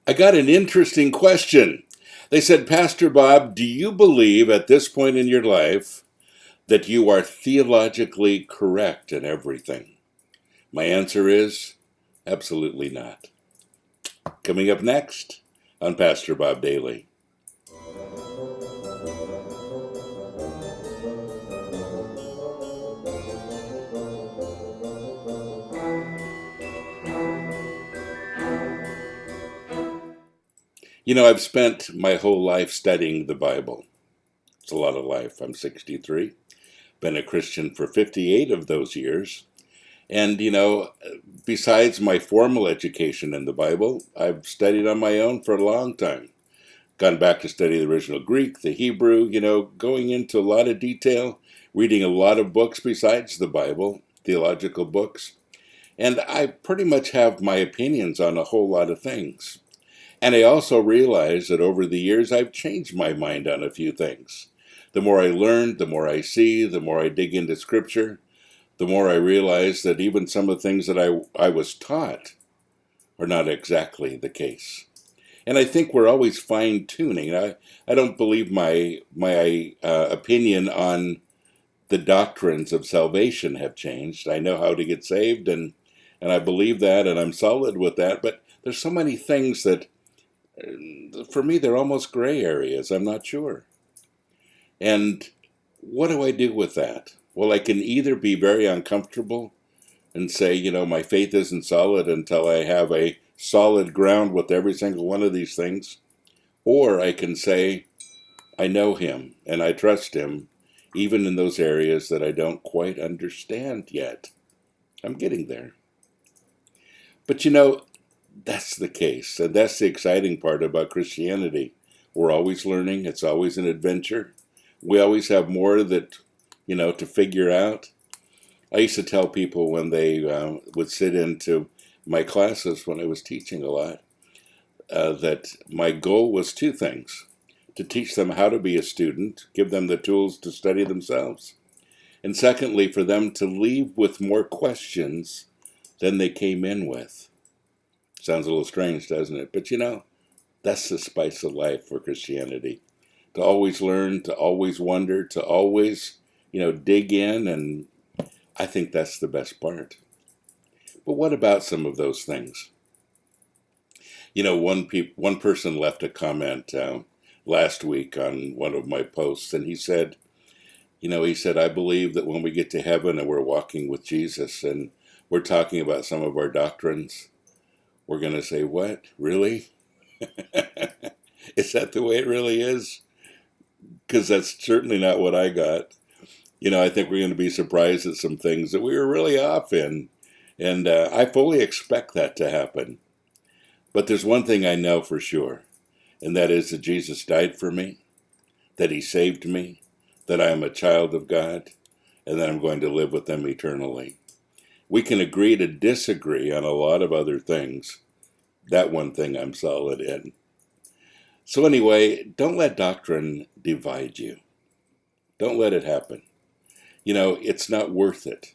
I got an interesting question. They said, Pastor Bob, do you believe at this point in your life that you are theologically correct in everything? My answer is absolutely not. Coming up next on Pastor Bob Daily. You know, I've spent my whole life studying the Bible. It's a lot of life. I'm 63. Been a Christian for 58 of those years. And, you know, besides my formal education in the Bible, I've studied on my own for a long time. Gone back to study the original Greek, the Hebrew, you know, going into a lot of detail, reading a lot of books besides the Bible, theological books. And I pretty much have my opinions on a whole lot of things. And I also realize that over the years, I've changed my mind on a few things. The more I learn, the more I see, the more I dig into Scripture, the more I realize that even some of the things that I was taught are not exactly the case. And I think we're always fine-tuning. I don't believe my opinion on the doctrines of salvation have changed. I know how to get saved, and I believe that, and I'm solid with that. But there's so many things that, for me, they're almost gray areas. I'm not sure. And what do I do with that? Well, I can either be very uncomfortable and say, you know, my faith isn't solid until I have a solid ground with every single one of these things. Or I can say, I know him and I trust him, even in those areas that I don't quite understand yet. I'm getting there. But you know, that's the case. And that's the exciting part about Christianity. We're always learning. It's always an adventure. We always have more that, you know, to figure out. I used to tell people when they would sit into my classes when I was teaching a lot, that my goal was two things: to teach them how to be a student, give them the tools to study themselves, and secondly, for them to leave with more questions than they came in with. Sounds a little strange, doesn't it? But you know, that's the spice of life for Christianity. To always learn, to always wonder, to always, you know, dig in, and I think that's the best part. But what about some of those things? You know, one person left a comment last week on one of my posts, and he said, I believe that when we get to heaven and we're walking with Jesus and we're talking about some of our doctrines, we're going to say, what? Really? Is that the way it really is? Because that's certainly not what I got. You know, I think we're going to be surprised at some things that we were really off in. And I fully expect that to happen. But there's one thing I know for sure, and that is that Jesus died for me, that he saved me, that I am a child of God, and that I'm going to live with him eternally. We can agree to disagree on a lot of other things. That one thing I'm solid in. So anyway, don't let doctrine divide you. Don't let it happen. You know, it's not worth it.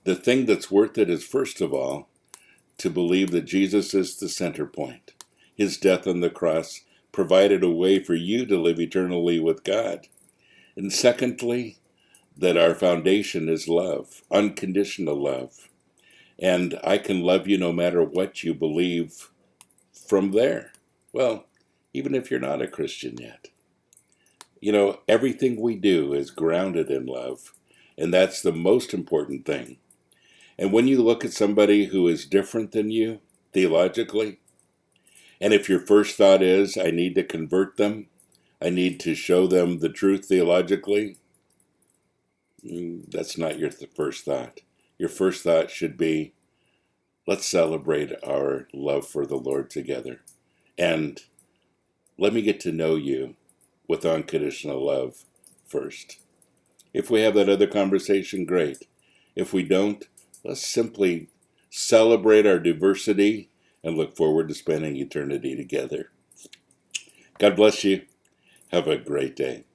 The thing that's worth it is, first of all, to believe that Jesus is the center point. His death on the cross provided a way for you to live eternally with God. And secondly, that our foundation is love, unconditional love. And I can love you no matter what you believe from there. Well, even if you're not a Christian yet. You know, everything we do is grounded in love, and that's the most important thing. And when you look at somebody who is different than you, theologically, and if your first thought is, I need to convert them, I need to show them the truth theologically, that's not your first thought. Your first thought should be, let's celebrate our love for the Lord together. And let me get to know you with unconditional love first. If we have that other conversation, great. If we don't, let's simply celebrate our diversity and look forward to spending eternity together. God bless you. Have a great day.